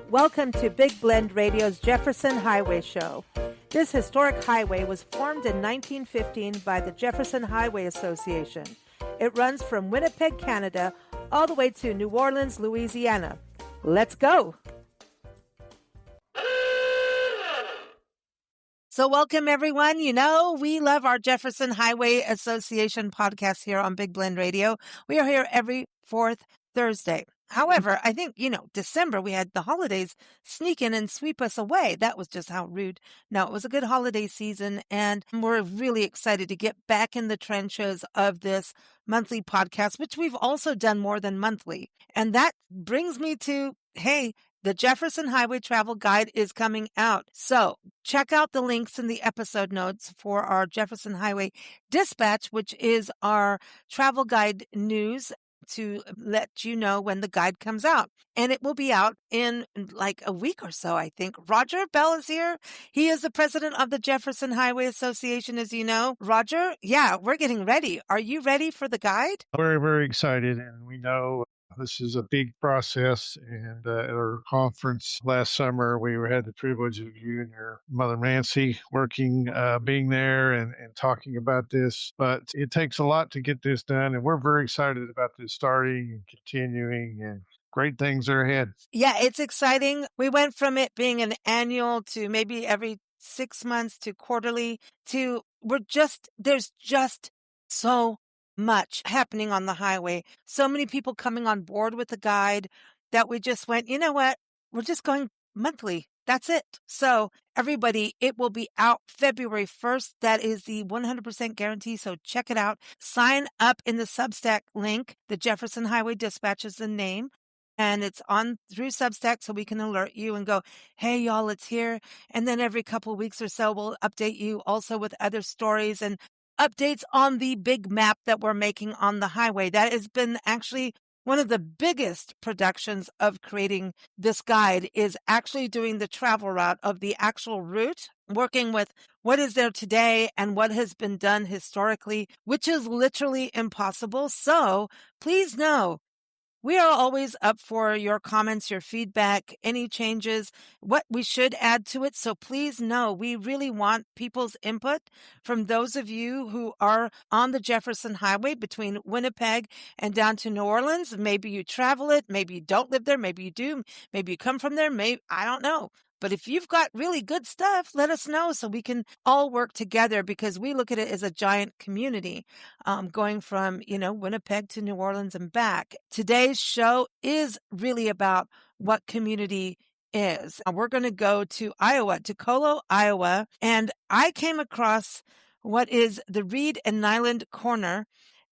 Welcome to Big Blend Radio's Jefferson Highway Show. This historic highway was formed in 1915 by the Jefferson Highway Association. It runs from Winnipeg, Canada, all the way to New Orleans, Louisiana. Let's go! So welcome, everyone. You know, we love our Jefferson Highway Association podcast here on Big Blend Radio. We are here every fourth Thursday. However, I think, December, we had the holidays sneak in and sweep us away. That was just how rude. No, it was a good holiday season, and we're really excited to get back in the trenches of this monthly podcast, which we've also done more than monthly. And that brings me to, hey, the Jefferson Highway Travel Guide is coming out. So check out the links in the episode notes for our Jefferson Highway Dispatch, which is our travel guide news to let you know when the guide comes out. And it will be out in like a week or so, I think. Roger Bell is here. He is the president of the Jefferson Highway Association, as you know. Roger, yeah, we're getting ready. Are you ready for the guide? Very, very excited. And we know this is a big process. And at our conference last summer, we had the privilege of you and your mother, Nancy, being there and talking about this. But it takes a lot to get this done. And we're very excited about this starting and continuing, and great things are ahead. Yeah, it's exciting. We went from it being an annual to maybe every 6 months to quarterly to there's just so much happening on the highway. So many people coming on board with the guide that we just went, you know what? We're just going monthly. That's it. So everybody, it will be out February 1st. That is the 100% guarantee. So check it out. Sign up in the Substack link. The Jefferson Highway Dispatch is the name. And it's on through Substack, so we can alert you and go, hey, y'all, it's here. And then every couple of weeks or so, we'll update you also with other stories and updates on the big map that we're making on the highway. That has been actually one of the biggest productions of creating this guide, is actually doing the travel route of the actual route, working with what is there today and what has been done historically, which is literally impossible. So please know, we are always up for your comments, your feedback, any changes, what we should add to it. So please know, we really want people's input from those of you who are on the Jefferson Highway between Winnipeg and down to New Orleans. Maybe you travel it, maybe you don't live there, maybe you do, maybe you come from there, maybe, I don't know. But if you've got really good stuff, let us know so we can all work together, because we look at it as a giant community, going from, Winnipeg to New Orleans and back. Today's show is really about what community is. We're going to go to Iowa, to Colo, Iowa, and I came across what is the Reed-Niland Corner,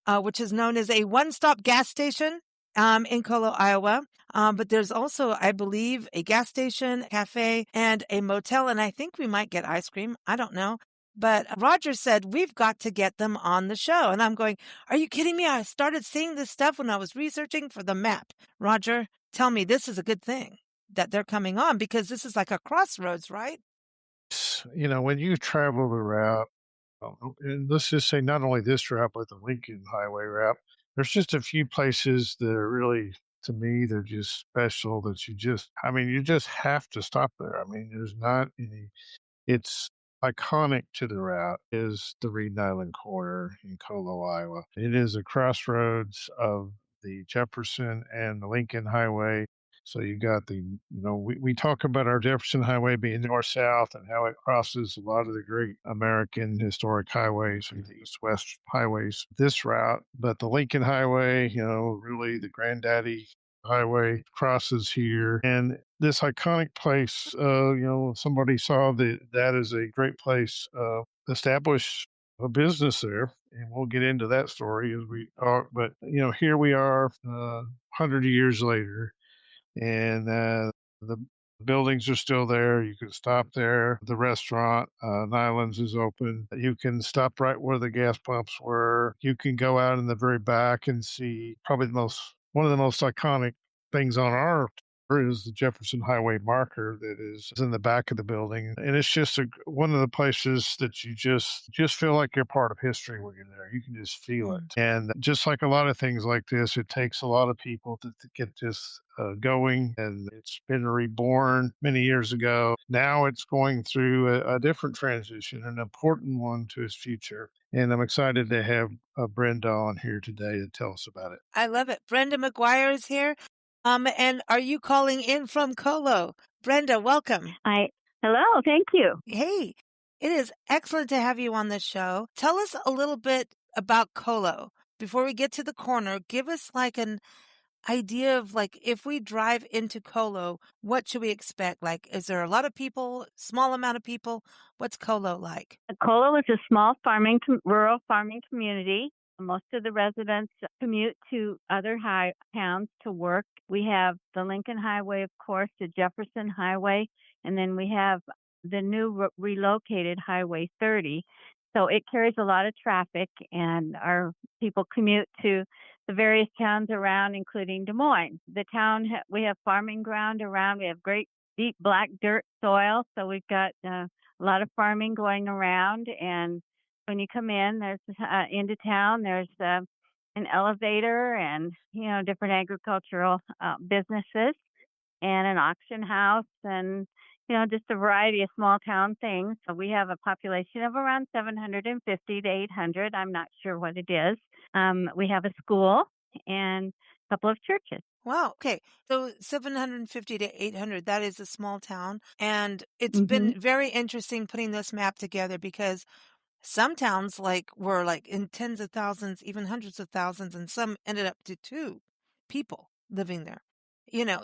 which is known as a one-stop gas station in Colo, Iowa. But there's also, I believe, a gas station, cafe, and a motel, and I think we might get ice cream. I don't know. But Roger said, we've got to get them on the show. And I'm going, are you kidding me? I started seeing this stuff when I was researching for the map. Roger, tell me this is a good thing that they're coming on, because this is like a crossroads, right? When you travel the route, and let's just say not only this route, but the Lincoln Highway route, there's just a few places that are really, to me, they're just special that you just have to stop there. I mean, there's not any, it's iconic to the route is the Reed-Niland Corner in Colo, Iowa. It is a crossroads of the Jefferson and the Lincoln Highway. So you got we talk about our Jefferson Highway being north-south and how it crosses a lot of the great American historic highways, the east-west highways, this route. But the Lincoln Highway, really the granddaddy highway, crosses here. And this iconic place, somebody saw that as a great place, establish a business there. And we'll get into that story as we talk. But, here we are 100 years later. And the buildings are still there. You can stop there. The restaurant, Nyland's, is open. You can stop right where the gas pumps were. You can go out in the very back and see probably one of the most iconic things on our There is the Jefferson Highway marker that is in the back of the building, and it's just one of the places that you just feel like you're part of history when you're there. You can just feel it, Mm. and just like a lot of things like this, it takes a lot of people to get this going, and it's been reborn many years ago. Now it's going through a different transition, an important one to its future, and I'm excited to have Brenda on here today to tell us about it. I love it. Brenda McGuire is here. And are you calling in from Colo? Brenda, welcome. Hello, thank you. Hey, it is excellent to have you on the show. Tell us a little bit about Colo. Before we get to the corner, give us like an idea of like if we drive into Colo, what should we expect? Like, is there a lot of people, small amount of people? What's Colo like? Colo is a small rural farming community. Most of the residents commute to other towns to work. We have the Lincoln Highway, of course, the Jefferson Highway, and then we have the new relocated Highway 30. So it carries a lot of traffic, and our people commute to the various towns around, including Des Moines. The town, we have farming ground around. We have great deep black dirt soil, so we've got a lot of farming going around. And when you come in, there's into town, there's an elevator and different agricultural businesses and an auction house and just a variety of small town things. So we have a population of around 750 to 800. I'm not sure what it is. We have a school and a couple of churches. Wow. Okay. So 750 to 800, that is a small town. And it's Mm-hmm. been very interesting putting this map together because some towns were like in tens of thousands, even hundreds of thousands, and some ended up to 2 people living there.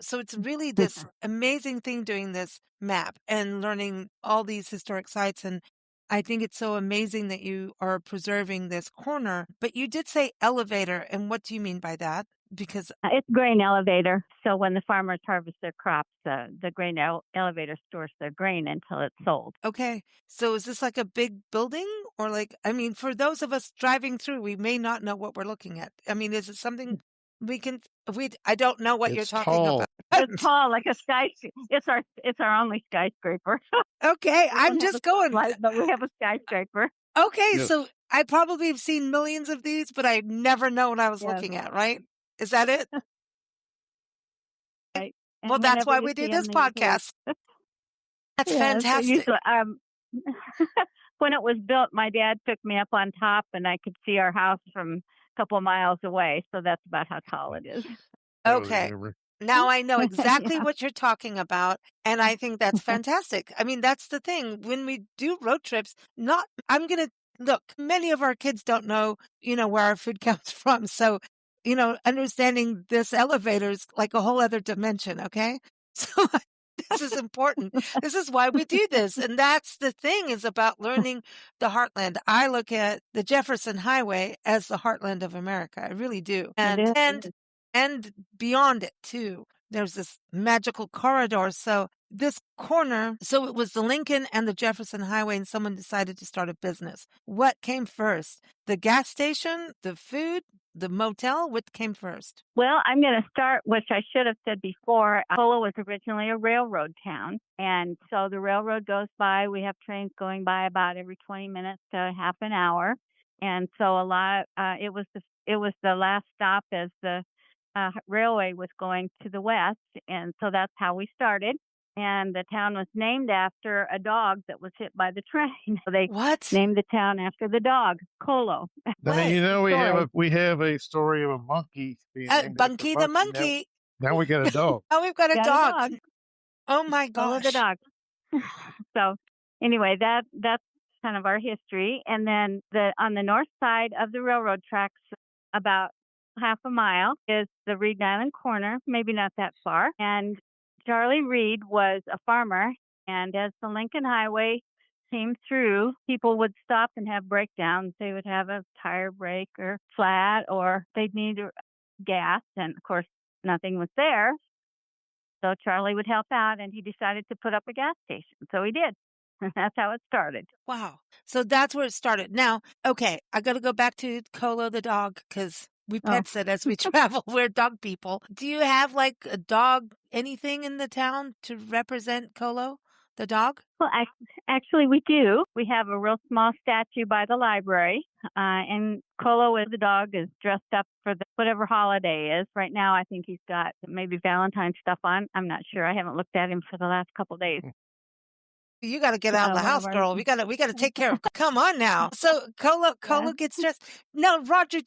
So it's really this amazing thing doing this map and learning all these historic sites. And I think it's so amazing that you are preserving this corner. But you did say elevator. And what do you mean by that? Because it's grain elevator. So when the farmers harvest their crops, the grain elevator stores their grain until it's sold. Okay. So is this like a big building or for those of us driving through, we may not know what we're looking at. Is it something I don't know what you're It's talking tall. about. It's tall, like a it's our only skyscraper. Okay. I'm just going. But we have a skyscraper. Okay. Yes. So I probably have seen millions of these, but I never know what I was looking at, right? Is that it? Right. Well, that's why we do this podcast. That's fantastic. Usually, when it was built, my dad took me up on top and I could see our house from a couple of miles away. So that's about how tall it is. Okay. Now I know exactly Yeah. what you're talking about. And I think that's fantastic. That's the thing. When we do road trips, look, many of our kids don't know, where our food comes from. So, understanding this elevator is like a whole other dimension. Okay. So this is important. This is why we do this. And that's the thing is about learning the heartland. I look at the Jefferson Highway as the heartland of America. I really do. And beyond it too. There's this magical corridor. So this corner, so it was the Lincoln and the Jefferson Highway, and someone decided to start a business. What came first? The gas station, the food, the motel? What came first? Well, I'm going to start, which I should have said before. Colo was originally a railroad town. And so the railroad goes by. We have trains going by about every 20 minutes to half an hour. And so it was the last stop as the railway was going to the west. And so that's how we started. And the town was named after a dog that was hit by the train. So they named the town after the dog, Colo. Now we have a story of a monkey being named Bunky the monkey. Now we got a dog. Now we've got a dog. Oh my gosh. Colo the dog. So anyway, that's kind of our history. And then on the north side of the railroad tracks, about half a mile, is the Reed-Niland Corner, maybe not that far. And Charlie Reed was a farmer, and as the Lincoln Highway came through, people would stop and have breakdowns. They would have a tire break or flat, or they'd need gas, and of course, nothing was there. So Charlie would help out, and he decided to put up a gas station. So he did. That's how it started. Wow. So that's where it started. Now, okay, I got to go back to Colo the dog because We Oh, pet sit as we travel. We're dog people. Do you have like a dog, anything in the town to represent Colo, the dog? well, actually, we do. We have a real small statue by the library, and Colo, as the dog, is dressed up for whatever holiday is. Right now, I think he's got maybe Valentine's stuff on. I'm not sure. I haven't looked at him for the last couple days. You got to get out of the One of house, our girl. We got to take care of. Come on now. So Colo gets dressed. No, Roger,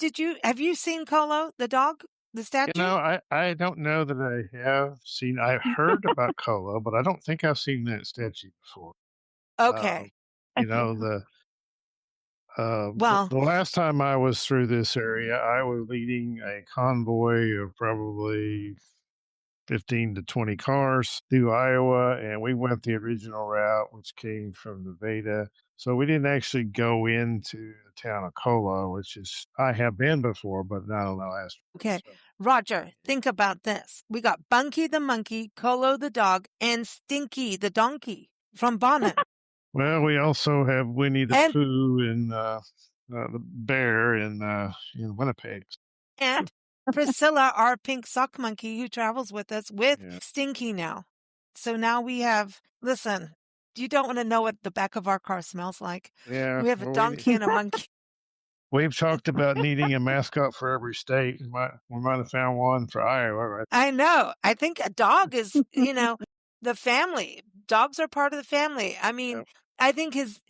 have you seen Colo, the dog, the You statue? know, I don't know that I have seen. I've heard about Colo, but I don't think I've seen that statue before. Um, Okay. you know, Well, the last time I was through this area, I was leading a convoy of probably 15 to 20 cars through Iowa, and we went the original route, which came from Nevada. So we didn't actually go into the town of Colo, which is I have been before, but not on the last one. okay. So, Roger, think about this. We got Bunky the monkey, Colo the dog, and Stinky the donkey from Bonham. well, we also have Winnie the And Pooh and the bear in Winnipeg. and Priscilla, our pink sock monkey who travels with us with Yeah, Stinky now. So now we have, listen, you don't want to know what the back of our car smells like. yeah. We have a Well, donkey and a monkey. we've talked about needing a mascot for every state. We might have found one for Iowa, right? I know. I think a dog is, the family. Dogs are part of the family. I mean, Yep. I think his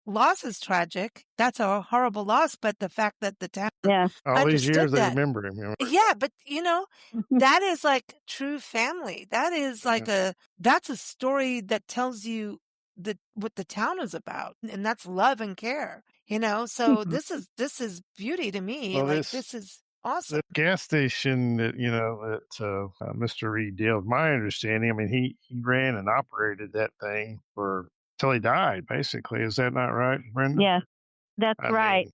loss is tragic. That's a horrible loss, but the fact that the town Yeah. All these understood years, they that. remember him. You know? Yeah, but that is like true family. That is like that's a story that tells you what the town is about, and that's love and care. So this is beauty to me. Well, Like this is awesome. the gas station that Mr. Reed did, my understanding, I mean, he ran and operated that thing for till he died. Basically, is that not right, Brenda? Yes, that's I right. mean,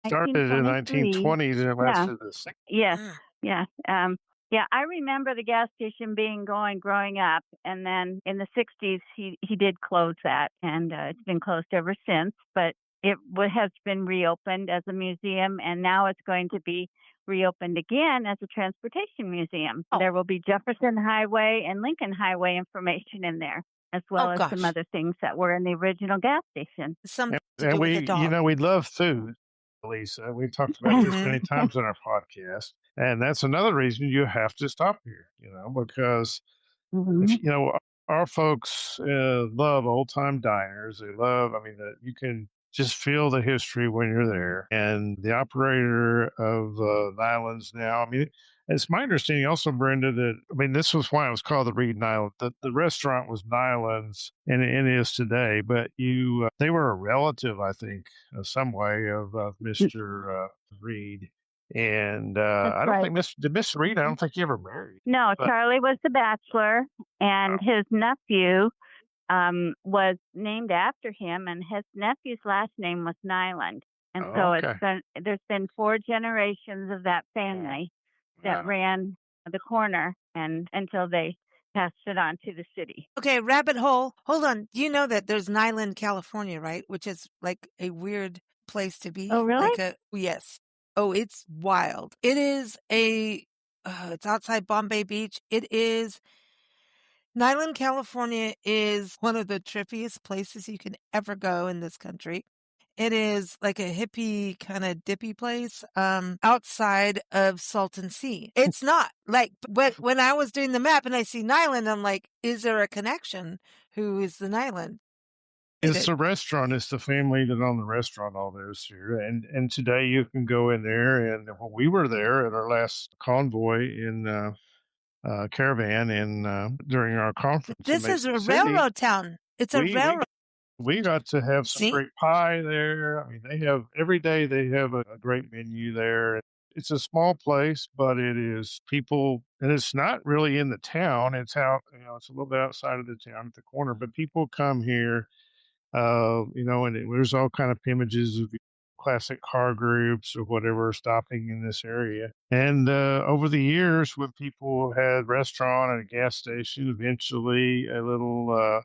started in 1923. 1920s and it Yeah. lasted the 60s. Yes. Mm. Yes. Yeah, I remember the gas station being going growing up, and then in the 60s he did close that, and it's been closed ever since. But it has been reopened as a museum, and now it's going to be reopened again as a transportation museum. Oh. There will be Jefferson Highway and Lincoln Highway information in there, as well as some gosh. other things that were in the original gas station. Something to And do with we, a dog. we love food, Lisa. We've talked about this many times on our podcast, and that's another reason you have to stop here. Because if Mhm. our folks love old time diners. They love. I mean, you can just feel the history when you're there. And the operator of Nyland's now. I mean, it's my understanding also, Brenda, that I mean this was why it was called the Reed-Niland. The restaurant was Nyland's, and it is today. But they were a relative, I think, some way of Mr. Reed. And That's I don't right. think Mr. Reed. I don't think he ever married. No, But Charlie was the bachelor, and his nephew was named after him, and his nephew's last name was Nyland. And so okay. there's been 4 generations of that family that Wow. ran the corner, and until they passed it on to the city. Okay, rabbit hole. Hold on. You know that there's Niland, California, right? Which is like a weird place to be. Oh, really? Yes. Oh, it's wild. It is it's outside Bombay Beach. Niland, California is one of the trippiest places you can ever go in this country. It is like a hippie kind of dippy place outside of Salton Sea. It's not like when I was doing the map and I see Nyland, I'm like, is there a connection? Who is the Nyland? It's the restaurant. It's the family that own the restaurant all those here. And today you can go in there. And when we were there at our last convoy in caravan and during our conference in This is Mason a City, railroad town. It's a we railroad. we got to have some See? great pie there. I mean, they have every day they have a great menu there. It's a small place, but it is people, and it's not really in the town. It's out, it's a little bit outside of the town at the corner, but people come here and there's all kind of images of classic car groups or whatever stopping in this area. And over the years, when people had restaurant and a gas station, eventually a little,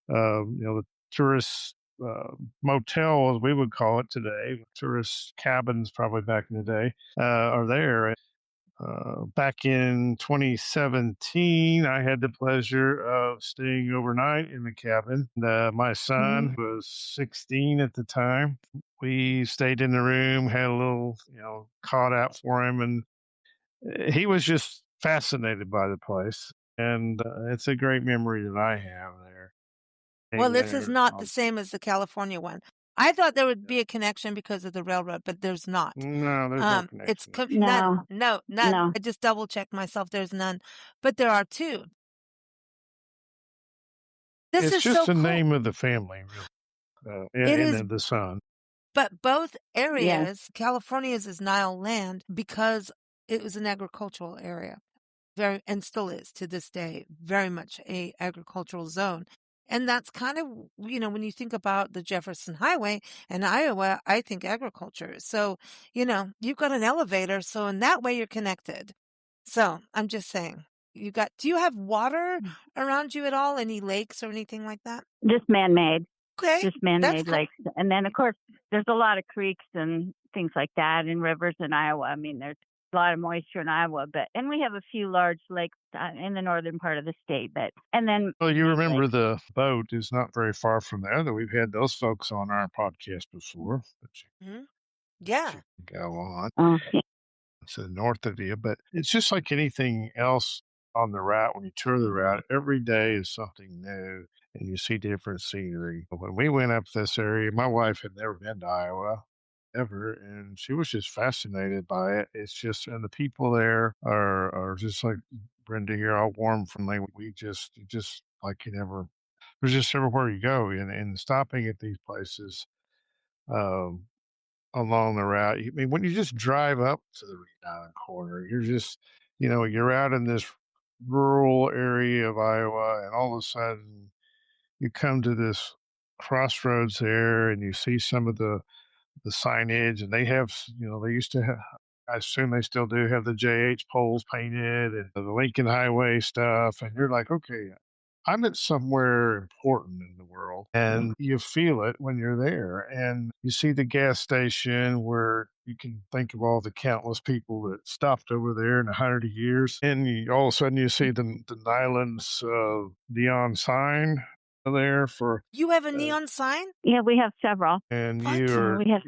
the tourists motel, as we would call it today, tourist cabins probably back in the day, are there. Back in 2017, I had the pleasure of staying overnight in the cabin. My son was 16 at the time. We stayed in the room, had a little, cot out for him, and he was just fascinated by the place. And it's a great memory that I have there. Well, Staying this is there. not the same as the California one. I thought there would be a connection because of the railroad, but there's not. No, there's no It's connection. none, No, none. no. I just double checked myself. There's none, but there are two. This It's is just so the cool. name of the family, really, It and is, then the son. but both Yes. areas, California's is Nile land because it was an agricultural area. Very, and still is to this day, very much a agricultural zone. And that's kind of, when you think about the Jefferson Highway in Iowa, I think agriculture. So, you've got an elevator, so in that way you're connected. So I'm just saying, do you have water around you at all? Any lakes or anything like that? Just man-made. Okay, Just that's man-made cool. lakes. And then, of course, there's a lot of creeks and things like that and rivers in Iowa. I mean, there's a lot of moisture in Iowa, and we have a few large lakes in the northern part of the state. And then Well, you man-made remember lakes. the boat is not very far from there. That we've had those folks on our podcast before. That Mhm. you Yeah. can go on. Oh, yeah. To the north of you, but it's just like anything else on the route. When you tour the route, every day is something new and you see different scenery. When we went up this area, my wife had never been to Iowa ever, and she was just fascinated by it. It's just, and the people there are just like Brenda here, all warm, friendly. We just like you never, there's just everywhere you go, and stopping at these places. Um, Along the route. I mean, when you just drive up to the Reed-Niland Corner, you're just, you're out in this rural area of Iowa, and all of a sudden you come to this crossroads there, and you see some of the signage, and they have, they used to have. I assume they still do have the JH poles painted and the Lincoln Highway stuff, and you're like, okay, I'm at somewhere important in the world, and you feel it when you're there. And you see the gas station where you can think of all the countless people that stopped over there in 100 years, and all of a sudden you see the Nyland's neon sign there for, You have a uh, neon sign? Yeah, we have several. and What? you are We have,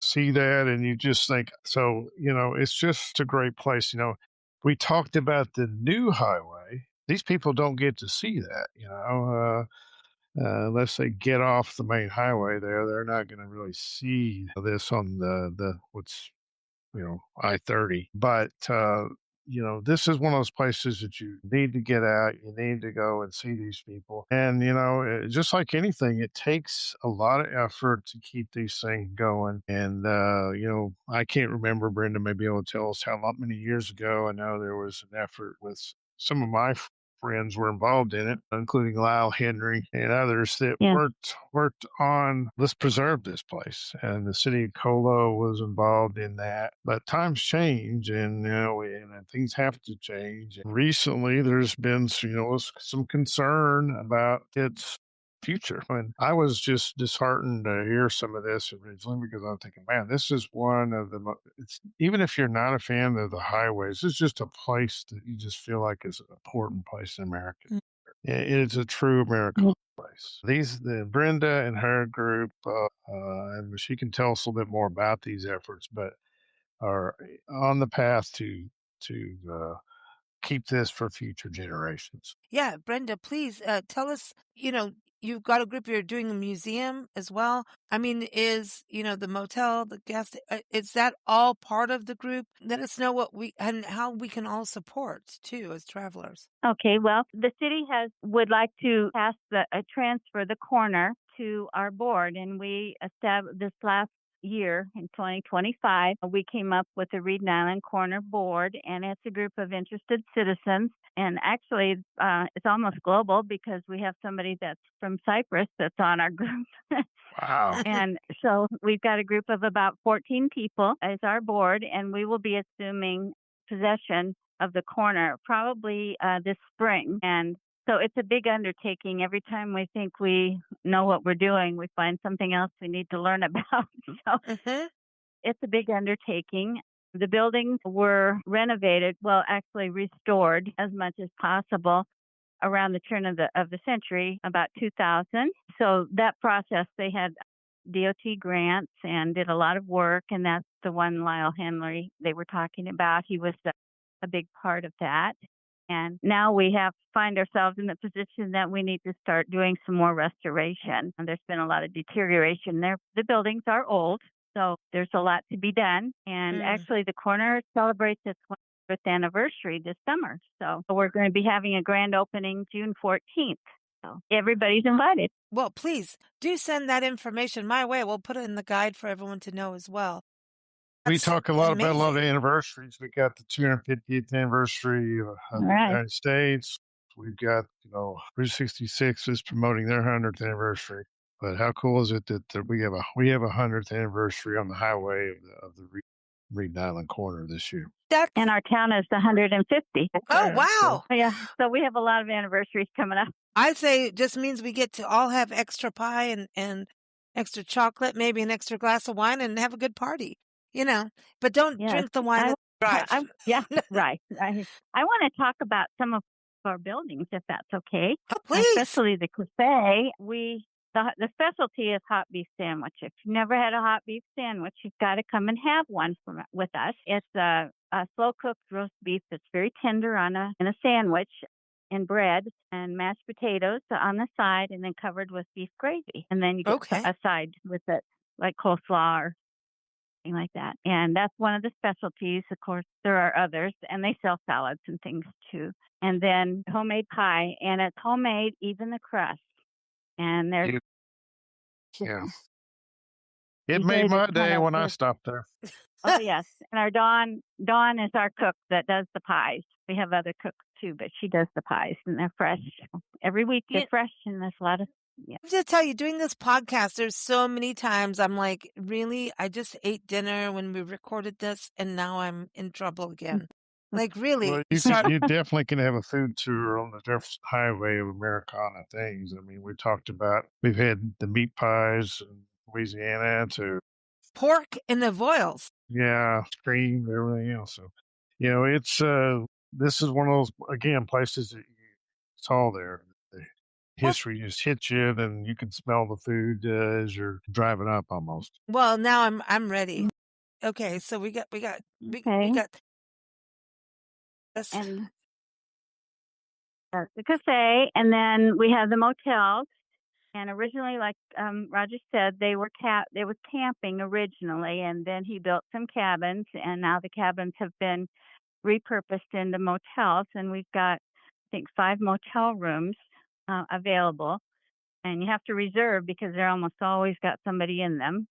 see that and you just think, so it's just a great place. We talked about the new highway. These people don't get to see that, unless they get off the main highway there. They're not going to really see this on the what's, I-30. But this is one of those places that you need to get out. You need to go and see these people. And just like anything, it takes a lot of effort to keep these things going. And I can't remember, Brenda may be able to tell us many years ago. I know there was an effort with some of my friends were involved in it, including Lyle Henry and others that yeah. worked on let's preserve this place. And the city of Colo was involved in that. But times change, and and things have to change. And recently, there's been some concern about its future. And I was just disheartened to hear some of this originally because I'm thinking, man, this is one of the. It's even if you're not a fan of the highways, it's just a place that you just feel like is an important place in America. It's a true American place. The Brenda and her group, and she can tell us a little bit more about these efforts, but are on the path to keep this for future generations. Yeah, Brenda, please tell us, you've got a group, you're doing a museum as well. I mean, the motel, the guest, is that all part of the group? Let us know and how we can all support too as travelers. Okay, well, the city would like to transfer the corner to our board, and we established this last year in 2025. We came up with the Reed-Niland Corner board, and it's a group of interested citizens. And actually, it's almost global because we have somebody that's from Cyprus that's on our group. Wow. And so we've got a group of about 14 people as our board, and we will be assuming possession of the corner probably this spring. And So it's a big undertaking. Every time we think we know what we're doing, we find something else we need to learn about. So Mm-hmm. it's a big undertaking. The buildings were renovated, well, actually restored as much as possible around the turn of the century, about 2000. So that process, they had DOT grants and did a lot of work, and that's the one Lyle Henry they were talking about. He was a big part of that. And now we find ourselves in the position that we need to start doing some more restoration. And there's been a lot of deterioration there. The buildings are old, so there's a lot to be done. And actually, the corner celebrates its 100th anniversary this summer. So we're going to be having a grand opening June 14th. So everybody's invited. Well, please do send that information my way. We'll put it in the guide for everyone to know as well. We That's talk a lot about a lot of amazing. anniversaries. We got the 250th anniversary of the right. United States. We've got, Route 66 is promoting their 100th anniversary. But how cool is it that we have a 100th anniversary on the highway of the Reed-Niland Corner this year? And our town is 150. Oh, wow. Yeah. So we have a lot of anniversaries coming up. I'd say it just means we get to all have extra pie and extra chocolate, maybe an extra glass of wine, and have a good party, But don't Yes. drink the wine and drive. Yeah, right. I want to talk about some of our buildings, if that's okay. Oh, please. Especially the cafe. The specialty is hot beef sandwich. If you've never had a hot beef sandwich, you've got to come and have one with us. It's a slow cooked roast beef that's very tender in a sandwich, and bread and mashed potatoes on the side, and then covered with beef gravy. And then you get a side with it, like coleslaw or something like that. And that's one of the specialties. Of course, there are others, and they sell salads and things too. And then homemade pie, and it's homemade, even the crust. And there's yeah. It made my day when I stopped there. Oh, yes. And our Dawn is our cook that does the pies. We have other cooks too, but she does the pies, and they're fresh. Every week they're fresh, and there's a lot of, I have to tell you, doing this podcast, there's so many times I'm like, really? I just ate dinner when we recorded this, and now I'm in trouble again. Like, really? Well, you definitely can have a food tour on the Jefferson Highway of Americana things. I mean, we've had the meat pies in Louisiana to pork in the voiles. Yeah, cream, everything else. So, it's this is one of those again places that it's all there. The history just hits you, and you can smell the food as you're driving up almost. Well, now I'm ready. Okay, so we got this. And the cafe, and then we have the motels. And originally, like Roger said, there was camping originally, and then he built some cabins, and now the cabins have been repurposed into motels, and we've got, I think, 5 motel rooms available, and you have to reserve because they're almost always got somebody in them,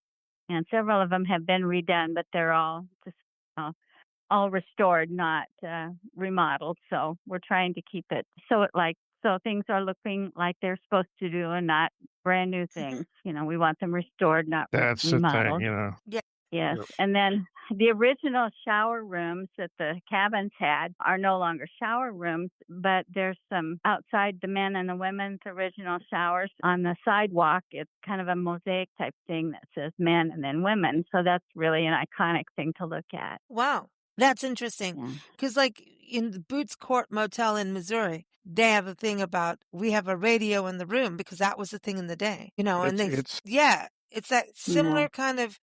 and several of them have been redone, but they're all just all restored, not remodeled. So we're trying to keep it so things are looking like they're supposed to do, and not brand new things. We want them restored, not That's remodeled. the thing, Yeah. Yes. Yep. And then the original shower rooms that the cabins had are no longer shower rooms, but there's some outside the men and the women's original showers on the sidewalk. It's kind of a mosaic type thing that says men and then women. So that's really an iconic thing to look at. Wow. That's interesting. Because like in the Boots Court Motel in Missouri, they have a thing about we have a radio in the room because that was the thing in the day, it's that similar kind of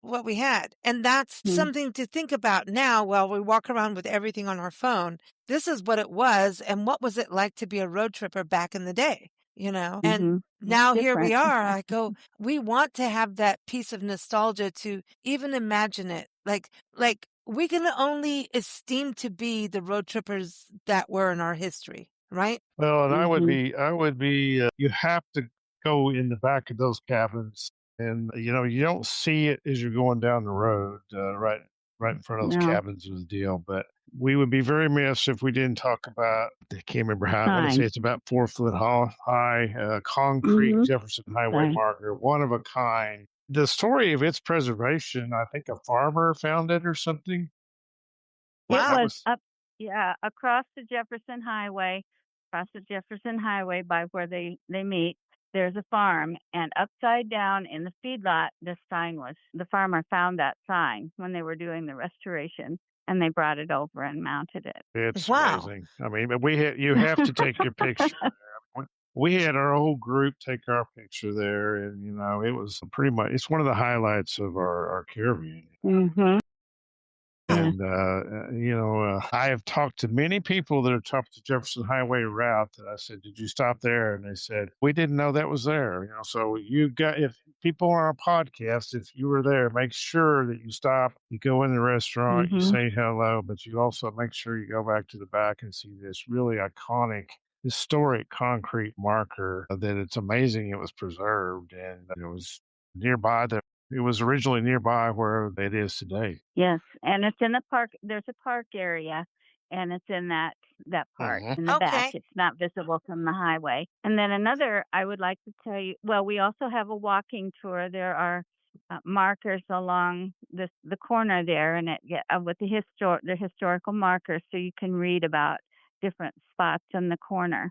what we had. And that's something to think about now while we walk around with everything on our phone. This is what it was. And what was it like to be a road tripper back in the day, And now here we are. I go, we want to have that piece of nostalgia to even imagine it. Like we can only esteem to be the road trippers that were in our history, right? Well, and I would be, you have to go in the back of those cabins, and, you don't see it as you're going down the road, right in front of those cabins was the deal. But we would be very remiss if we didn't talk about, I can't remember how, I want to say it's about 4 foot high, concrete Jefferson Highway marker, one of a kind. The story of its preservation, I think a farmer found it or something. Wow. It was across the Jefferson Highway. across the Jefferson Highway by where they meet, there's a farm, and upside down in the feedlot, this sign was. The farmer found that sign when they were doing the restoration, and they brought it over and mounted it. It's Wow. amazing. I mean, but you have to take your picture there. We had our whole group take our picture there, and it was pretty much it's one of the highlights of our caravan. Mm-hmm. And I have talked to many people that have talked the Jefferson Highway route. That I said, "Did you stop there?" And they said, "We didn't know that was there." So if people on our podcast, if you were there, make sure that you stop. You go in the restaurant, you say hello, but you also make sure you go back to the back and see this really iconic, historic concrete marker. That it's amazing it was preserved, and it was nearby the. It was originally nearby where it is today. Yes, and it's in the park. There's a park area, and it's in that part in the back. Okay. It's not visible from the highway. And then another, I would like to tell you. Well, we also have a walking tour. There are markers along the corner there, and with the historical markers, so you can read about different spots in the corner.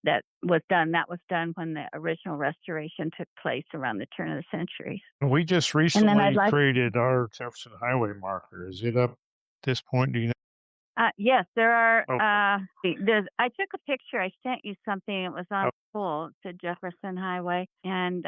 That was done when the original restoration took place around the turn of the century. We just recently created our Jefferson Highway marker. Is it up at this point? Do you know? Yes, there are. Okay. I took a picture. I sent you something. It was on the pole to Jefferson Highway, and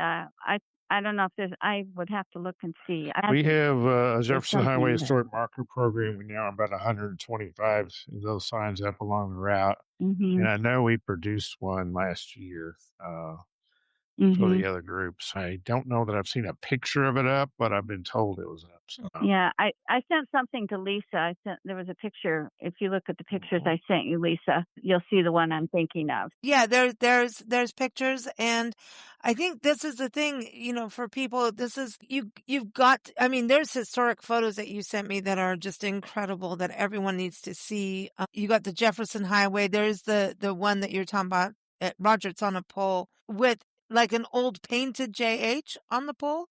I don't know if there's. I would have to look and see. We have a Jefferson Highway Historic Marker Program. We now are about 125 of those signs up along the route. Mm-hmm. And I know we produced one last year for the other groups. I don't know that I've seen a picture of it up, but I've been told it was up. So. Yeah, I sent something to Lisa. There was a picture. If you look at the pictures I sent you, Lisa, you'll see the one I'm thinking of. Yeah, there's pictures, and I think this is the thing, for people. This is you've got. I mean, there's historic photos that you sent me that are just incredible that everyone needs to see. You got the Jefferson Highway. There's the one that you're talking about at Roger. It's on a pole with like an old painted JH on the pole.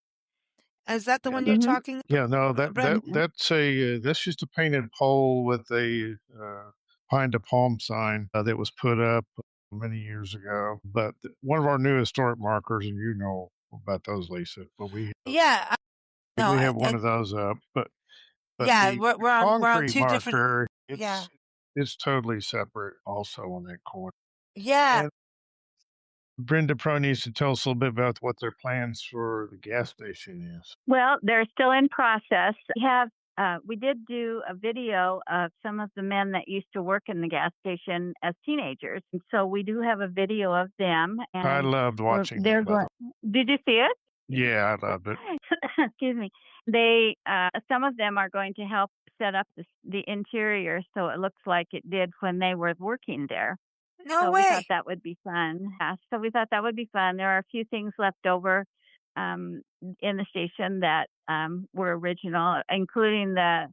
Is that the one you're talking? Yeah, no, that's just a painted pole with a pine to palm sign that was put up many years ago. But one of our new historic markers, and you know about those, Lisa. But we have one of those up. But yeah, the we're on two marker, different. It's totally separate. Also on that corner. Yeah. And Brenda probably needs to tell us a little bit about what their plans for the gas station is. Well, they're still in process. We did do a video of some of the men that used to work in the gas station as teenagers, and so we do have a video of them. And I loved watching. Did you see it? Yeah, I loved it. Excuse me. Some of them are going to help set up the interior so it looks like it did when they were working there. No way. We thought that would be fun. So we thought that would be fun. There are a few things left over in the station that were original, including that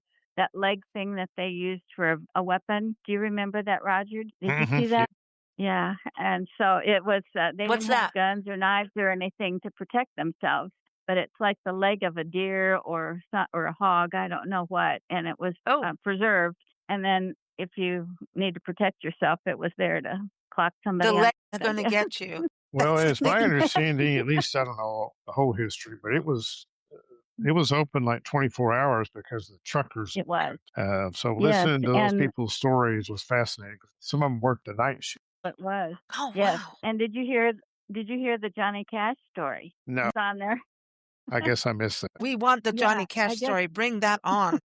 leg thing that they used for a weapon. Do you remember that, Roger? Did you see that? Yeah. And so it was, they didn't have guns or knives or anything to protect themselves, but it's like the leg of a deer or a hog, I don't know what, and it was preserved. And then if you need to protect yourself, it was there to clock somebody. The leg's going to get you. Well, it's my understanding, at least I don't know the whole history, but it was open like 24 hours because the truckers. It was. So listening to those people's stories was fascinating. Some of them worked the night shift. It was. Oh, yes. wow. And did you hear the Johnny Cash story? No. It's on there. I guess I missed that. We want the Johnny Cash story. Bring that on.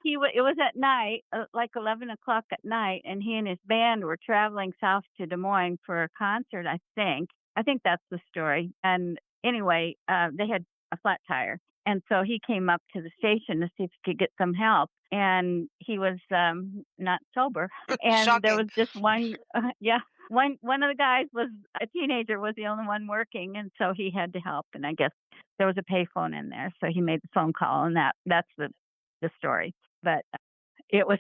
It was at night, like 11 o'clock at night, and he and his band were traveling south to Des Moines for a concert, I think. I think that's the story. And anyway, they had a flat tire. And so he came up to the station to see if he could get some help. And he was not sober. And Shocking. there was just one, one of the guys was a teenager, was the only one working. And so he had to help. And I guess there was a payphone in there. So he made the phone call, and that's the story. But it was,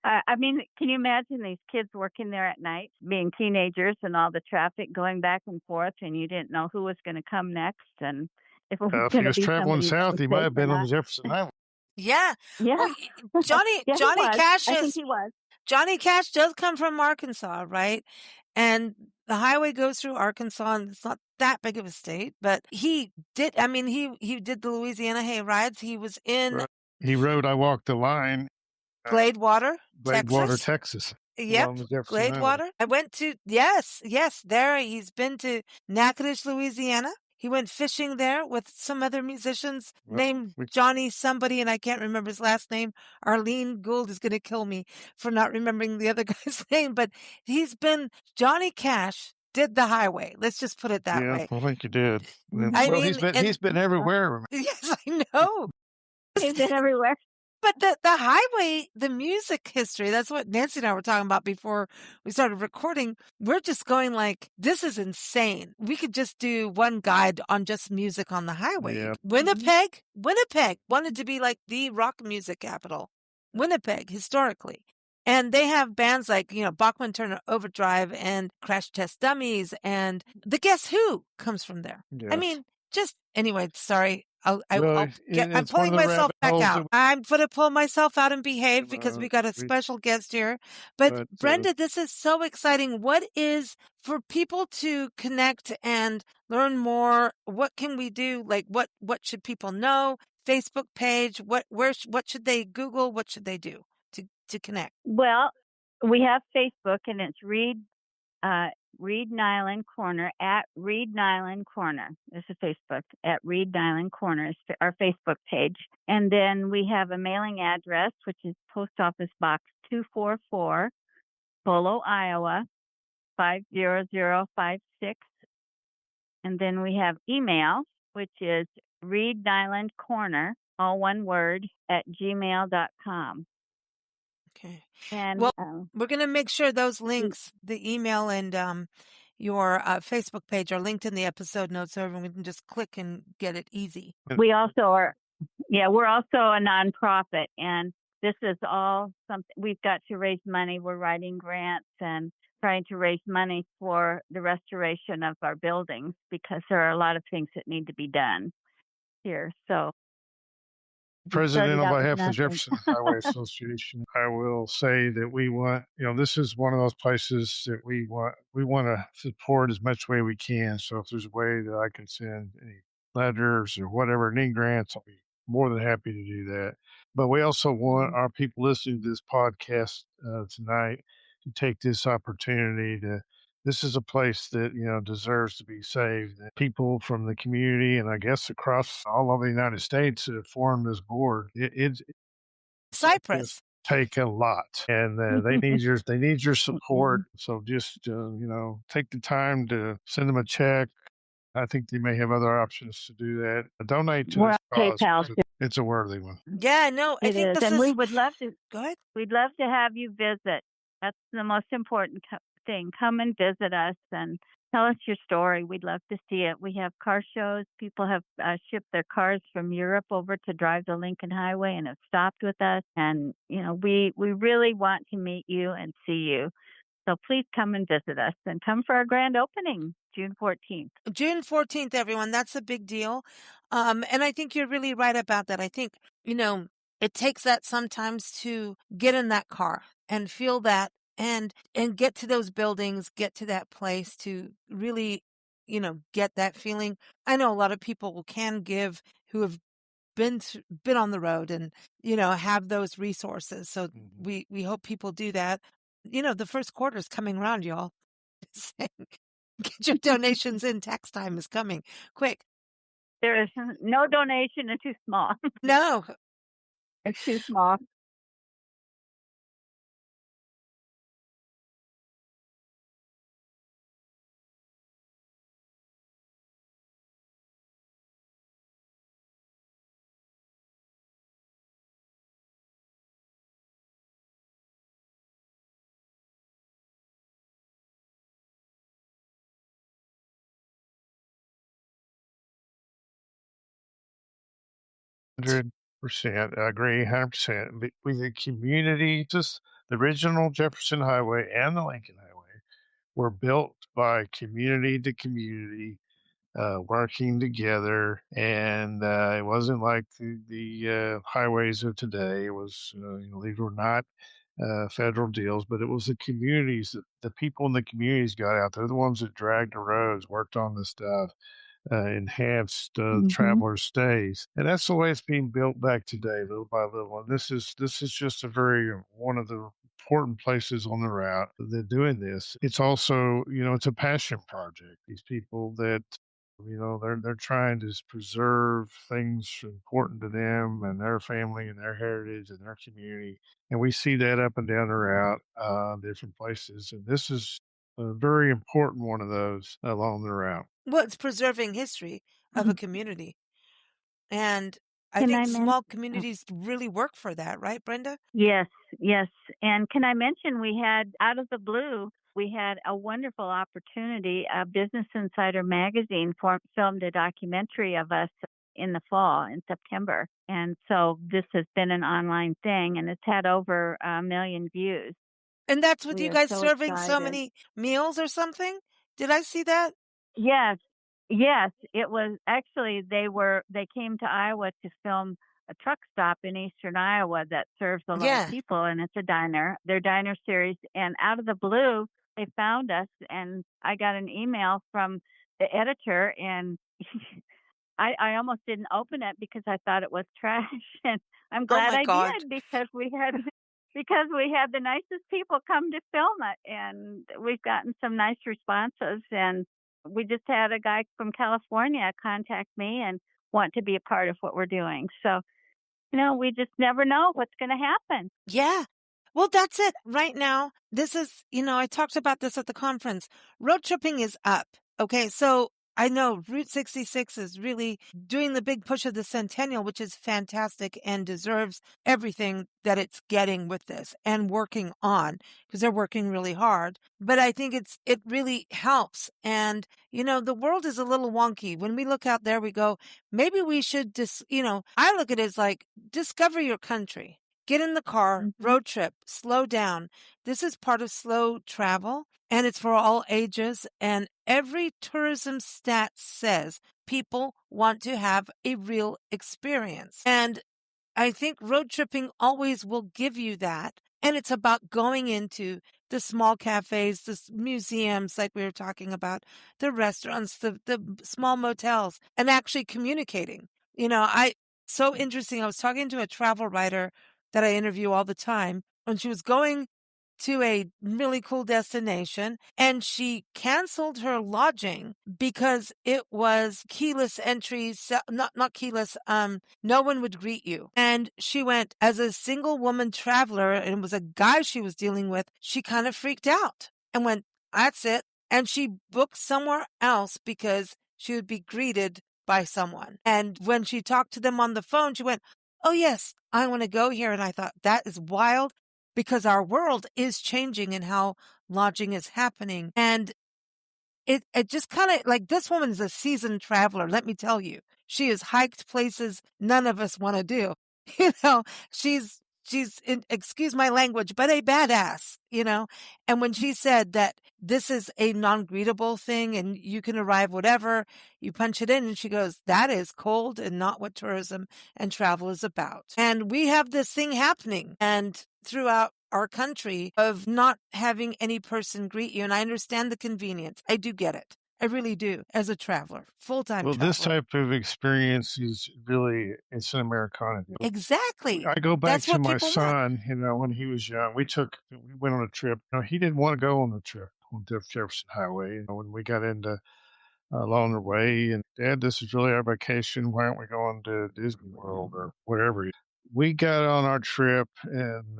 I mean, can you imagine these kids working there at night, being teenagers, and all the traffic going back and forth, and you didn't know who was going to come next, and if it was he was traveling south, he might have been on the Jefferson Highway. Yeah. Yeah. Well, Johnny Cash. I think he was. Johnny Cash does come from Arkansas, right? And the highway goes through Arkansas, and it's not that big of a state, but he did. I mean, he did the Louisiana hay rides. He was in He wrote "I Walk the Line," Gladewater, Gladewater, Texas. Texas, Yep, along the Jefferson Highway. Gladewater. I went to yes, there. He's been to Natchitoches, Louisiana. He went fishing there with some other musicians Well, named Johnny somebody, and I can't remember his last name. Arlene Gould is going to kill me for not remembering the other guy's name, but Johnny Cash did the highway. Let's just put it that yeah, way. I think you did. I Well, mean, he's been everywhere. yes, I know. He's been everywhere. But the highway, the music history, that's what Nancy and I were talking about before we started recording. We're just going like, this is insane. We could just do one guide on just music on the highway. Yeah. Winnipeg wanted to be like the rock music capital. Winnipeg, historically. And they have bands like, Bachman Turner Overdrive and Crash Test Dummies, and the Guess Who comes from there. I Yes. mean, anyway, sorry. I'm it's one pulling of the myself rabbit back holes out. I'm going to pull myself out and behave because that we got a special guest here. But Brenda, this is so exciting. What is for people to connect and learn more? What can we do? Like what should people know? Facebook page, what should they Google? What should they do to connect? Well, we have Facebook, and it's Reed-Niland Corner at Reed-Niland Corner. This is Facebook at Reed-Niland Corner is our Facebook page. And then we have a mailing address, which is Post Office Box 244, Colo, Iowa 50056. And then we have email, which is Reed-Niland Corner, all one word, at gmail.com. Okay. And well, we're going to make sure those links, the email and your Facebook page, are linked in the episode notes so everyone can just click and get it easy. We also are, we're also a nonprofit, and this is all something we've got to raise money. We're writing grants and trying to raise money for the restoration of our buildings because there are a lot of things that need to be done here. So, President on behalf of the Jefferson Highway Association, I will say that we want, this is one of those places that we want to support as much way we can. So if there's a way that I can send any letters or whatever, any grants, I'll be more than happy to do that. But we also want our people listening to this podcast tonight to take this opportunity this is a place that deserves to be saved. And people from the community and I guess across all over the United States that formed this board. It's Cypress take a lot, and they need your support. So just take the time to send them a check. I think they may have other options to do that. Donate to this cause. PayPal. It's a worthy one. Yeah, no, I think is. this and we would love to. Go ahead. We'd love to have you visit. That's the most important thing. Come and visit us and tell us your story. We'd love to see it. We have car shows. People have shipped their cars from Europe over to drive the Lincoln Highway and have stopped with us. And, we really want to meet you and see you. So please come and visit us and come for our grand opening, June 14th. June 14th, everyone. That's a big deal. And I think you're really right about that. I think, it takes that sometimes to get in that car and feel that and get to those buildings, get to that place to really, get that feeling. I know a lot of people can give who have been on the road and, have those resources. So we hope people do that. The first quarter is coming around, y'all. Get your donations in. Tax time is coming. Quick. There is no donation. It's too small. No. It's too small. $100%. I agree 100%. With the community, just the original Jefferson Highway and the Lincoln Highway were built by community to community, working together. And it wasn't like the highways of today. It was, these were not federal deals, but it was the communities, the people in the communities got out. They're the ones that dragged the roads, worked on the stuff, enhanced Mhm. traveler stays, and that's the way it's being built back today, little by little. And this is just a very one of the important places on the route that they're doing this. It's also, it's a passion project. These people that they're trying to preserve things important to them and their family and their heritage and their community, and we see that up and down the route, different places. And this is a very important one of those along the route. Well, it's preserving history of a Mhm. community. And I Can think I men small oh, communities really work for that, right, Brenda? yes, yes, and can I mention we had out of the blue, we had a wonderful opportunity. Business Insider magazine filmed a documentary of us in the fall, in September, and so this has been an online thing, and it's had over 1,000,000 views. And that's with We you are guys so serving so excited. many meals or something? Did I see that? Yes, yes, it was actually they came to Iowa to film a truck stop in eastern Iowa that serves a lot of Yeah. people, and it's a diner, their diner series, and out of the blue, they found us, and I got an email from the editor, and I almost didn't open it because I thought it was trash, and I'm Oh glad my I God. did because we had because we had the nicest people come to film it, and we've gotten some nice responses, and we just had a guy from California contact me and want to be a part of what we're doing. So, we just never know what's gonna happen. Yeah. Well, that's it. Right now, this is, I talked about this at the conference. Road tripping is up. Okay. So I know Route 66 is really doing the big push of the centennial, which is fantastic and deserves everything that it's getting with this and working on because they're working really hard. But I think it really helps. And, the world is a little wonky. When we look out there, we go, maybe we should just, I look at it as like discover your country. Get in the car, Mhm. road trip, slow down. This is part of slow travel and it's for all ages. And every tourism stat says people want to have a real experience. And I think road tripping always will give you that. And it's about going into the small cafes, museums, like we were talking about, the restaurants, the small motels, and actually communicating. So interesting. I was talking to a travel writer that I interview all the time, and she was going to a really cool destination and she canceled her lodging because it was keyless entry, not keyless, no one would greet you. And she went as a single woman traveler and it was a guy she was dealing with, she kind of freaked out and went, that's it. And she booked somewhere else because she would be greeted by someone. And when she talked to them on the phone, she went, oh yes, I want to go here. And I thought that is wild because our world is changing and how lodging is happening. And it just kind of like this woman is a seasoned traveler. Let me tell you, she has hiked places none of us want to do. You know, excuse my language, but a badass. And when she said that this is a non-greetable thing and you can arrive whatever, you punch it in and she goes, that is cold and not what tourism and travel is about. And we have this thing happening and throughout our country of not having any person greet you. And I understand the convenience. I do get it. I really do as a traveler, full-time Well, this traveler. type of experience is really it's an Americana deal. Exactly. I go back That's to what my people want. son, when he was young. We went on a trip. He didn't want to go on the trip on Jefferson Highway. When we got into along the way, and Dad, this is really our vacation. Why aren't we going to Disney World or wherever? We got on our trip, and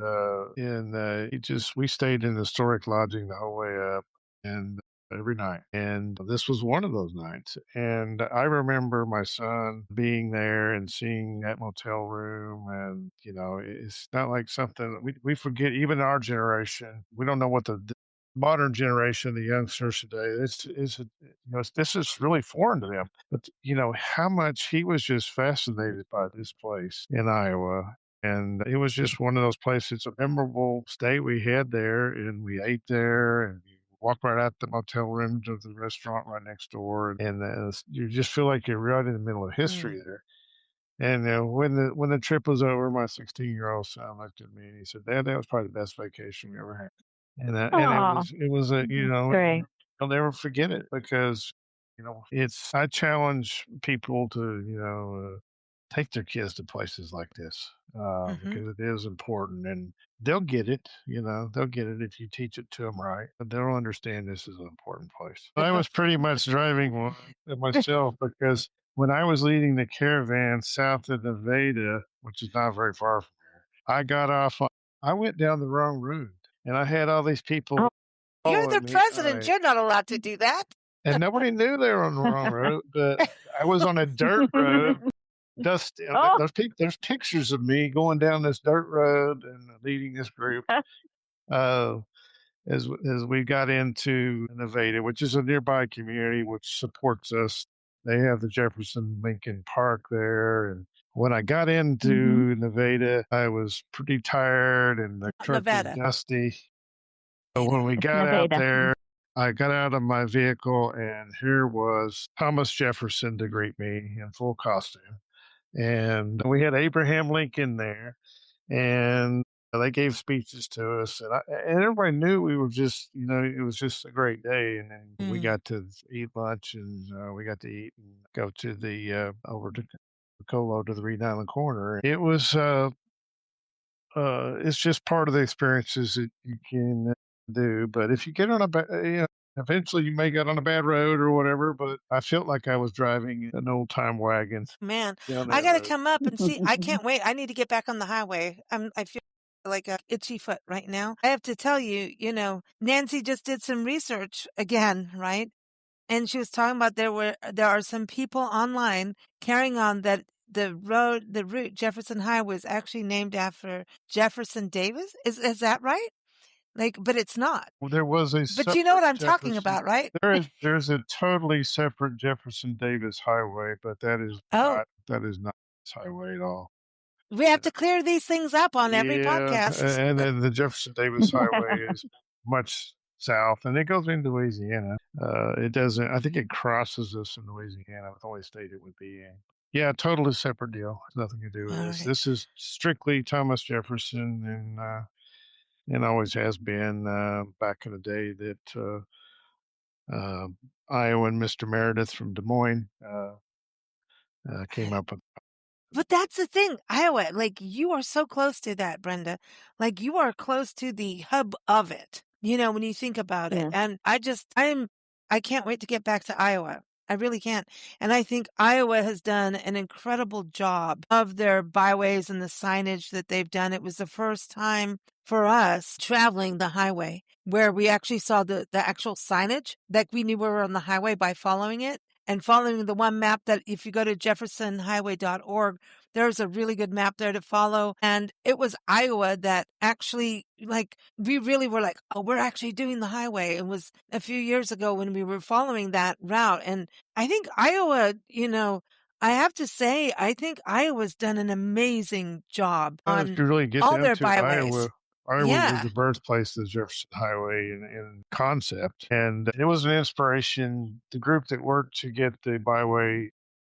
we stayed in historic lodging the whole way up, and every night. And this was one of those nights. And I remember my son being there and seeing that motel room. And, it's not like something that we forget, even our generation. We don't know what the modern generation, the youngsters today, this is really foreign to them. But, how much he was just fascinated by this place in Iowa. And it was just one of those places, a memorable stay we had there, and we ate there, and you walk right out the motel room to the restaurant right next door, and you just feel like you're right in the middle of Mm. history there. And when the trip was over, my 16-year-old son looked at me and he said, "Dad, that was probably the best vacation we ever had." And Oh, it was a great. I'll never forget it because it's I challenge people to take their kids to places like this Hmm. because it is important and they'll get it. They'll get it if you teach it to them right. But they'll understand this is an important place. I was pretty much driving one myself because when I was leading the caravan south of Nevada, which is not very far from here, I got off. I went down the wrong road, and I had all these people Oh, You're the following me. president. You're not allowed to do that. And nobody knew they were on the wrong road, but I was on a dirt road. Dust. oh, There's pictures of me going down this dirt road and leading this group. Uh, as we got into Nevada, which is a nearby community which supports us. They have the Jefferson Lincoln Park there, and when I got into Nevada, I was pretty tired and the truck was Nevada. dusty. So when we it's got out Nevada. there, I got out of my vehicle, and here was Thomas Jefferson to greet me in full costume. And we had Abraham Lincoln there, and they gave speeches to us, and everybody knew we were just, it was just a great day. And then we Mm. got to eat lunch, and we got to eat and go to the over to Colo to the Reed-Niland Corner. It was it's just part of the experiences that you can do. But if you get on eventually you may get on a bad road or whatever. But I felt like I was driving an old time wagon Man, down I that got to road. come up and see. I can't wait. I need to get back on the highway. I feel like a itchy foot right now. I have to tell you, Nancy just did some research again, right? And she was talking about there are some people online carrying on that the route Jefferson Highway is actually named after Jefferson Davis. Is that right? But it's not. Well, there was a But you know what separate I'm talking Jefferson. about, right? There's a totally separate Jefferson Davis Highway, but Oh, that is not this highway at all. we have to clear these things up on every Yeah, podcast. and then the Jefferson Davis Highway is much south, and it goes into Louisiana. It doesn't. I think it crosses us in Louisiana. With the only state it would be in. Yeah, totally separate deal. It's nothing to do with All this. right. This is strictly Thomas Jefferson, and always has been back in the day that uh, Iowa and Mr. Meredith from Des Moines came up with. But that's the thing, Iowa, you are so close to that, Brenda. You are close to the hub of it, when you think about it. Yeah. And I can't wait to get back to Iowa. I really can't. And I think Iowa has done an incredible job of their byways and the signage that they've done. It was the first time for us traveling the highway where we actually saw the actual signage that we knew we were on the highway by following it. And following the one map that if you go to jeffersonhighway.org, there's a really good map there to follow. And it was Iowa that actually, we really were like, oh, we're actually doing the highway. It was a few years ago when we were following that route. And I think Iowa, I have to say, I think Iowa's done an amazing job If on you really get all down their to byways. Iowa was Yeah. the birthplace of the Jefferson Highway in concept, and it was an inspiration. The group that worked to get the byway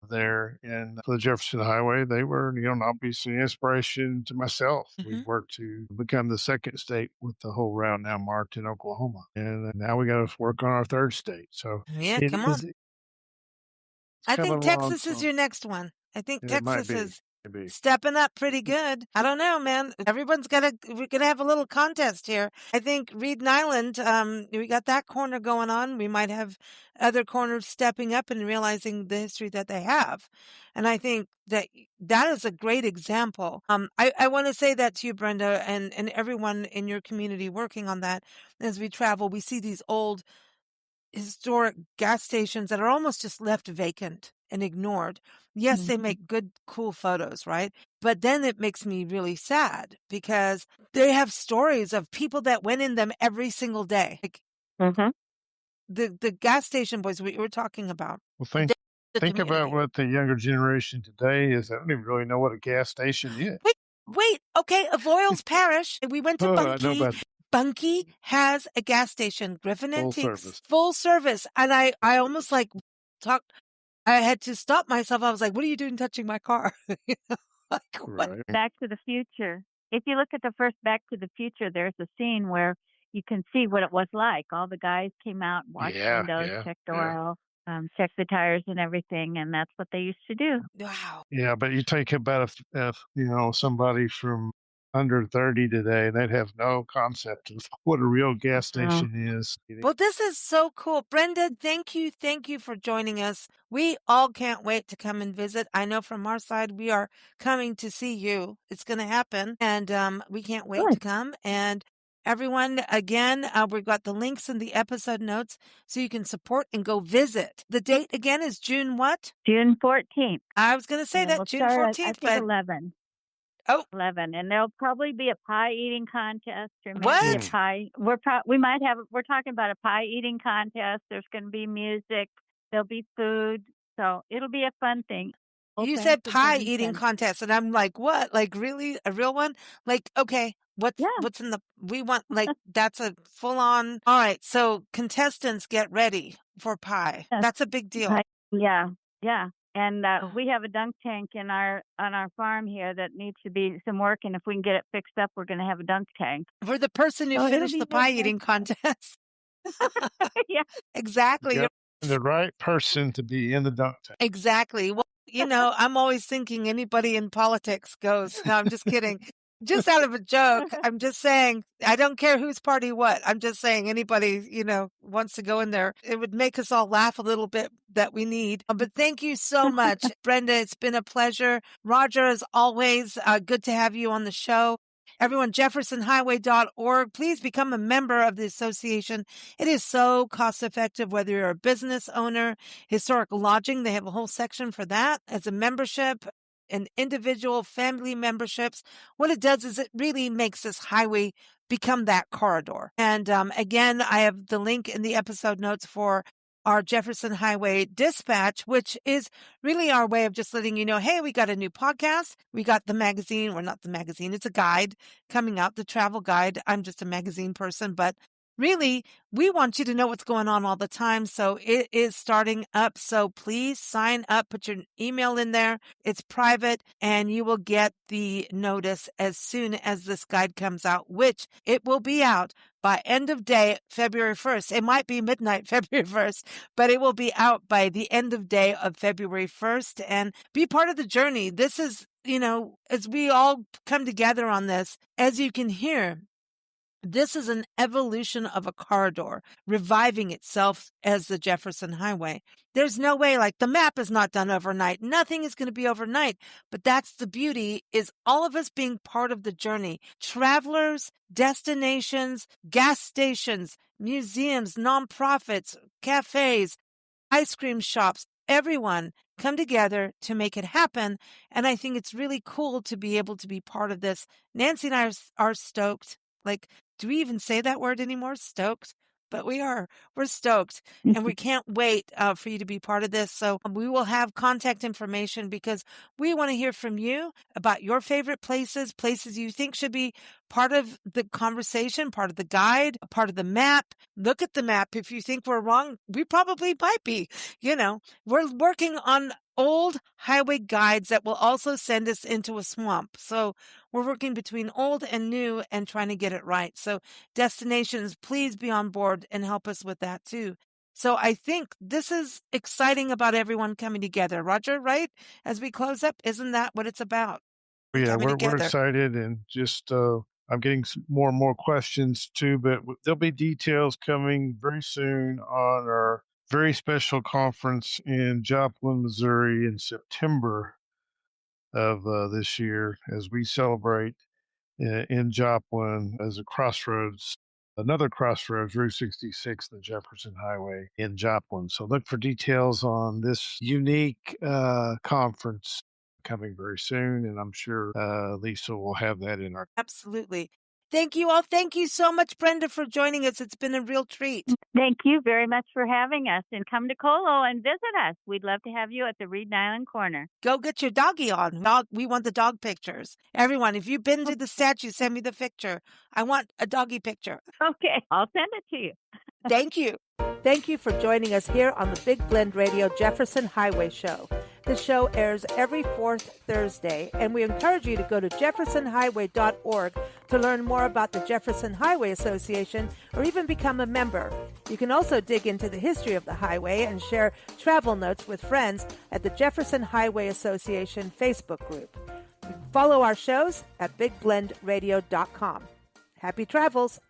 there and for the Jefferson Highway, they were, obviously inspiration to myself. We Hmm. worked to become the second state with the whole route now marked in Oklahoma, and then now we got to work on our third state. So Yeah, it come is on. it's I coming think along. Texas is So your next one. I think it might Texas be, is maybe. stepping up pretty good. I don't know, man. We're gonna have a little contest here. I think Reed-Niland, we got that corner going on. We might have other corners stepping up and realizing the history that they have. And I think that is a great example. I want to say that to you, Brenda, and everyone in your community working on that. As we travel, we see these old historic gas stations that are almost just left vacant and ignored. Yes, they make good, cool photos, right? But then it makes me really sad because they have stories of people that went in them every single day. Mm-hmm. The gas station boys we were talking about. Well, The think about community. what the younger generation today is. I don't even really know what a gas station is. Wait, okay, Avoyles Parish. We went to Oh, I know Bunkie. about Bunkie has a gas station, Griffin full Antiques, service. full service. And I almost talk I had to stop myself. I was like, what are you doing touching my car? You know, like, what? Right. Back to the Future. If you look at the first Back to the Future, there's a scene where you can see what it was like. All the guys came out, washed Yeah, windows, yeah, checked yeah. oil, checked the tires and everything, and that's what they used to do. Wow. Yeah, but you think about if somebody from under 30 today, they'd have no concept of what a real gas Wow. station is. Well, this is so cool. Brenda, thank you. Thank you for joining us. We all can't wait to come and visit. I know from our side, we are coming to see you. It's going to happen. And we can't wait to Good. come. And everyone, again, we've got the links in the episode notes so you can support and go visit. The date again is June what? June 14th. I was going to say And that we'll June start at, 14th, I think, but 11. oh, 11, and there'll probably be a pie eating contest, or maybe a what? pie. We're talking about a pie eating contest. There's going to be music. There'll be food, so it'll be a fun thing. You Open said to pie business eating and contest, and I'm like, what? Like, really? A real one? Like, okay, yeah, what's in the we want like that's a full on. All right, so contestants get ready for pie. yes, That's a big deal. pie, yeah, yeah. And Oh. we have a dunk tank on our farm here that needs to be some work, and if we can get it fixed up, we're going to have a dunk tank. For the person who So it'll finished be the very pie nice. eating contest. Yeah. Exactly. Got the right person to be in the dunk tank. Exactly. Well, I'm always thinking anybody in politics goes. No, I'm just kidding. Just out of a joke. I'm just saying, I don't care whose party what. I'm just saying anybody, wants to go in there. It would make us all laugh a little bit that we need. But thank you so much, Brenda. It's been a pleasure. Roger, as always, good to have you on the show. Everyone, jeffersonhighway.org. Please become a member of the association. It is so cost effective, whether you're a business owner, historical lodging. They have a whole section for that as a membership and individual family memberships. What it does is it really makes this highway become that corridor. And again, I have the link in the episode notes for our Jefferson Highway Dispatch, which is really our way of just letting you know, hey, we got a new podcast. We got the magazine. We're not the magazine. It's a guide coming out, the travel guide. I'm just a magazine person, but really, we want you to know what's going on all the time. So it is starting up. So please sign up, put your email in there. It's private and you will get the notice as soon as this guide comes out, which it will be out by end of day, February 1st. It might be midnight, February 1st, but it will be out by the end of day of February 1st and be part of the journey. This is, as we all come together on this, as you can hear, this is an evolution of a corridor, reviving itself as the Jefferson Highway. There's no way, like the map is not done overnight. Nothing is going to be overnight, but that's the beauty is all of us being part of the journey. Travelers, destinations, gas stations, museums, nonprofits, cafes, ice cream shops, everyone come together to make it happen. And I think it's really cool to be able to be part of this. Nancy and I are stoked. Like, do we even say that word anymore? Stoked? But we are. We're stoked. And we can't wait for you to be part of this. So we will have contact information because we want to hear from you about your favorite places, places you think should be part of the conversation, part of the guide, part of the map. Look at the map. If you think we're wrong, we probably might be. We're working on old highway guides that will also send us into a swamp. So we're working between old and new and trying to get it right. So destinations, please be on board and help us with that too. So I think this is exciting about everyone coming together. Roger, right? As we close up, isn't that what it's about? Yeah, Coming we're together. excited and just I'm getting more and more questions too, but there'll be details coming very soon on our very special conference in Joplin, Missouri in September of this year as we celebrate in Joplin as a crossroads, another crossroads, Route 66, the Jefferson Highway in Joplin. So look for details on this unique conference coming very soon. And I'm sure Lisa will have that in our. Absolutely. Thank you all. Thank you so much, Brenda, for joining us. It's been a real treat. Thank you very much for having us, and come to Colo and visit us. We'd love to have you at the Reed-Niland Corner. Go get your doggy on. We want the dog pictures. Everyone, if you've been to the statue, send me the picture. I want a doggy picture. Okay, I'll send it to you. Thank you. Thank you for joining us here on the Big Blend Radio Jefferson Highway Show. The show airs every fourth Thursday, and we encourage you to go to jeffersonhighway.org to learn more about the Jefferson Highway Association or even become a member. You can also dig into the history of the highway and share travel notes with friends at the Jefferson Highway Association Facebook group. Follow our shows at bigblendradio.com. Happy travels!